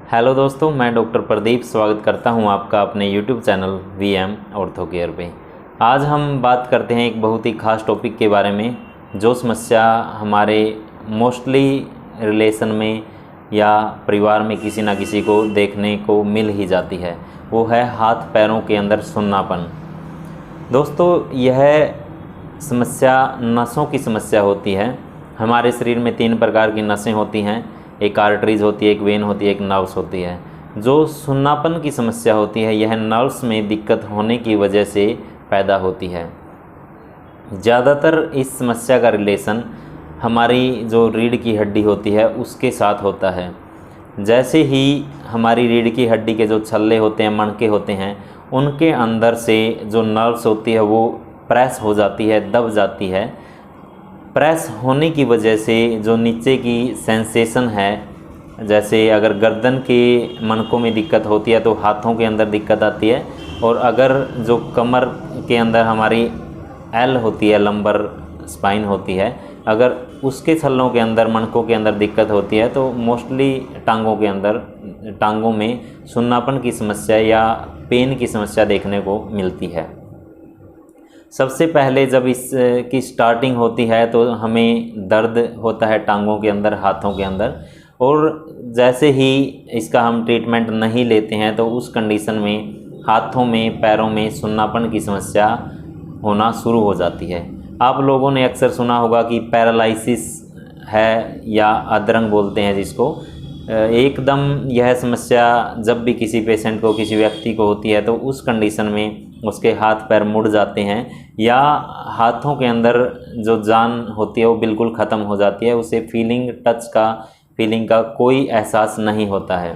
Hello दोस्तों, मैं doctor Pradeep स्वागत करता हूं आपका अपने YouTube channel VM ortho care पे। आज हम बात करते हैं एक बहुत ही ख़ास टॉपिक के बारे में, जो समस्या हमारे मोस्टली रिलेशन में या परिवार में किसी ना किसी को देखने को मिल ही जाती है। वो है हाथ पैरों के अंदर सुन्नापन। दोस्तों, यह समस्या नसों की समस्या होती है। हमारे शरीर में 3 प्रकार की नसें होती हैं, एक आर्टरीज होती है, एक वेन होती है, एक नर्व्स होती है। जो सुन्नापन की समस्या होती है, यह नर्व्स में दिक्कत होने की वजह से पैदा होती है। ज़्यादातर इस समस्या का रिलेशन हमारी जो रीढ़ की हड्डी होती है उसके साथ होता है। जैसे ही हमारी रीढ़ की हड्डी के जो छल्ले होते हैं, मणके होते हैं, उनके अंदर से जो नर्व्स होती है वो प्रेस हो जाती है, दब जाती है। प्रेस होने की वजह से जो नीचे की सेंसेशन है, जैसे अगर गर्दन के मणकों में दिक्कत होती है तो हाथों के अंदर दिक्कत आती है, और अगर जो कमर के अंदर हमारी एल होती है, लंबर स्पाइन होती है, अगर उसके छल्लों के अंदर, मणकों के अंदर दिक्कत होती है तो मोस्टली टांगों में सुन्नापन की समस्या या पेन की समस्या देखने को मिलती है। सबसे पहले जब इसकी स्टार्टिंग होती है तो हमें दर्द होता है टांगों के अंदर, हाथों के अंदर, और जैसे ही इसका हम ट्रीटमेंट नहीं लेते हैं तो उस कंडीशन में हाथों में, पैरों में सुन्नापन की समस्या होना शुरू हो जाती है। आप लोगों ने अक्सर सुना होगा कि पैरालिसिस है, या अधरंग बोलते हैं जिसको। एकदम यह समस्या जब भी किसी पेशेंट को, किसी व्यक्ति को होती है तो उस कंडीशन में उसके हाथ पैर मुड़ जाते हैं, या हाथों के अंदर जो जान होती है वो बिल्कुल ख़त्म हो जाती है। उसे फीलिंग का कोई एहसास नहीं होता है।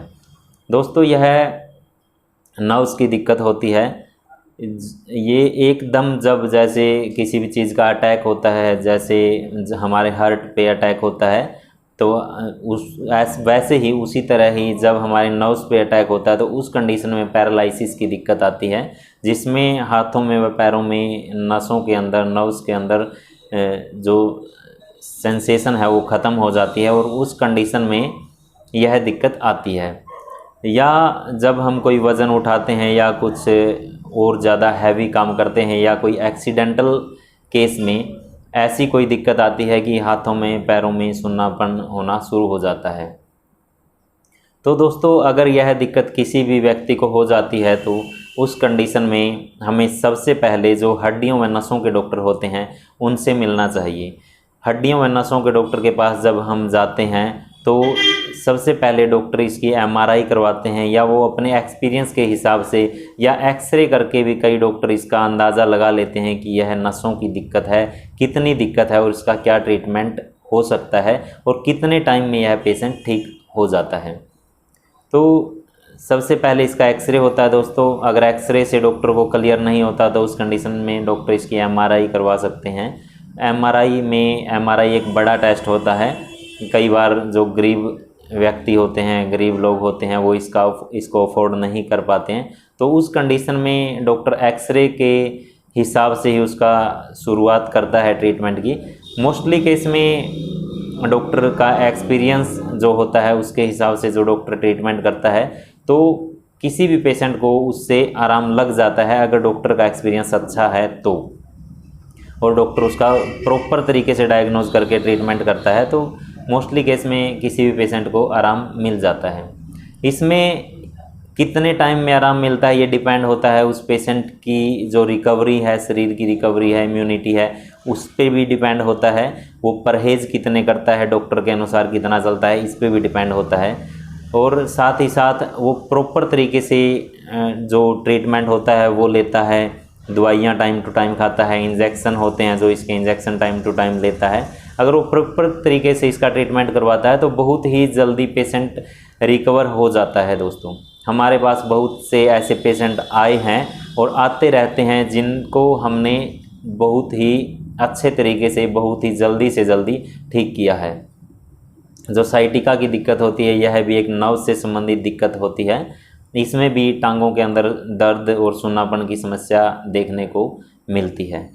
दोस्तों, यह नर्व्स की दिक्कत होती है। ये एकदम जब जैसे किसी भी चीज़ का अटैक होता है, जैसे हमारे हार्ट पे अटैक होता है, तो वैसे ही उसी तरह ही जब हमारे नर्व्स पे अटैक होता है तो उस कंडीशन में पैरालिसिस की दिक्कत आती है, जिसमें हाथों में व पैरों में नसों के अंदर, नर्व्स के अंदर जो सेंसेशन है वो ख़त्म हो जाती है, और उस कंडीशन में यह दिक्कत आती है। या जब हम कोई वज़न उठाते हैं या कुछ और ज़्यादा हैवी काम करते हैं, या कोई एक्सीडेंटल केस में ऐसी कोई दिक्कत आती है कि हाथों में, पैरों में सुन्नापन होना शुरू हो जाता है। तो दोस्तों, अगर यह दिक्कत किसी भी व्यक्ति को हो जाती है तो उस कंडीशन में हमें सबसे पहले जो हड्डियों व नसों के डॉक्टर होते हैं उनसे मिलना चाहिए। हड्डियों व नसों के डॉक्टर के पास जब हम जाते हैं तो सबसे पहले डॉक्टर इसकी एमआरआई करवाते हैं, या वो अपने एक्सपीरियंस के हिसाब से या एक्सरे करके भी कई डॉक्टर इसका अंदाज़ा लगा लेते हैं कि यह नसों की दिक्कत है, कितनी दिक्कत है और इसका क्या ट्रीटमेंट हो सकता है, और कितने टाइम में यह पेशेंट ठीक हो जाता है। तो सबसे पहले इसका एक्सरे होता है दोस्तों। अगर एक्सरे से डॉक्टर को क्लियर नहीं होता तो उस कंडीशन में डॉक्टर इसकी एमआरआई करवा सकते हैं। एमआरआई एक बड़ा टेस्ट होता है। कई बार जो गरीब व्यक्ति होते हैं, गरीब लोग होते हैं, वो इसको अफोर्ड नहीं कर पाते हैं, तो उस कंडीशन में डॉक्टर एक्सरे के हिसाब से ही उसका शुरुआत करता है ट्रीटमेंट की। मोस्टली केस में डॉक्टर का एक्सपीरियंस जो होता है उसके हिसाब से जो डॉक्टर ट्रीटमेंट करता है, तो किसी भी पेशेंट को उससे आराम लग जाता है अगर डॉक्टर का एक्सपीरियंस अच्छा है तो, और डॉक्टर उसका प्रॉपर तरीके से डायग्नोज करके ट्रीटमेंट करता है, तो मोस्टली केस में किसी भी पेशेंट को आराम मिल जाता है। इसमें कितने टाइम में आराम मिलता है ये डिपेंड होता है उस पेशेंट की जो रिकवरी है, शरीर की रिकवरी है, इम्यूनिटी है, उस पर भी डिपेंड होता है। वो परहेज़ कितने करता है, डॉक्टर के अनुसार कितना चलता है, इस पर भी डिपेंड होता है। और साथ ही साथ वो प्रॉपर तरीके से जो ट्रीटमेंट होता है वो लेता है, दवाइयाँ टाइम टू टाइम खाता है, इंजेक्शन होते हैं जो इसके इंजेक्शन टाइम टू टाइम लेता है। अगर वो प्रॉपर तरीके से इसका ट्रीटमेंट करवाता है तो बहुत ही जल्दी पेशेंट रिकवर हो जाता है। दोस्तों, हमारे पास बहुत से ऐसे पेशेंट आए हैं और आते रहते हैं जिनको हमने बहुत ही अच्छे तरीके से, बहुत ही जल्दी से जल्दी ठीक किया है। जो साइटिका की दिक्कत होती है, यह भी एक नर्व से संबंधित दिक्कत होती है। इसमें भी टांगों के अंदर दर्द और सुन्नापन की समस्या देखने को मिलती है।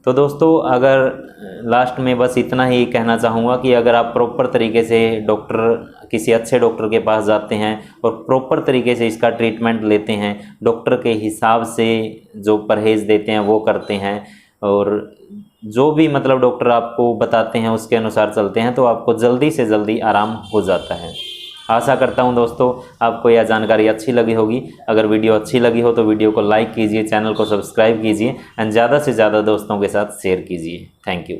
तो दोस्तों, अगर लास्ट में बस इतना ही कहना चाहूँगा कि अगर आप प्रॉपर तरीके से डॉक्टर किसी अच्छे डॉक्टर के पास जाते हैं और प्रॉपर तरीके से इसका ट्रीटमेंट लेते हैं, डॉक्टर के हिसाब से जो परहेज़ देते हैं वो करते हैं, और जो भी मतलब डॉक्टर आपको बताते हैं उसके अनुसार चलते हैं, तो आपको जल्दी से जल्दी आराम हो जाता है। आशा करता हूं दोस्तों आपको यह जानकारी अच्छी लगी होगी। अगर वीडियो अच्छी लगी हो तो वीडियो को लाइक कीजिए, चैनल को सब्सक्राइब कीजिए एंड ज़्यादा से ज़्यादा दोस्तों के साथ शेयर कीजिए। Thank you.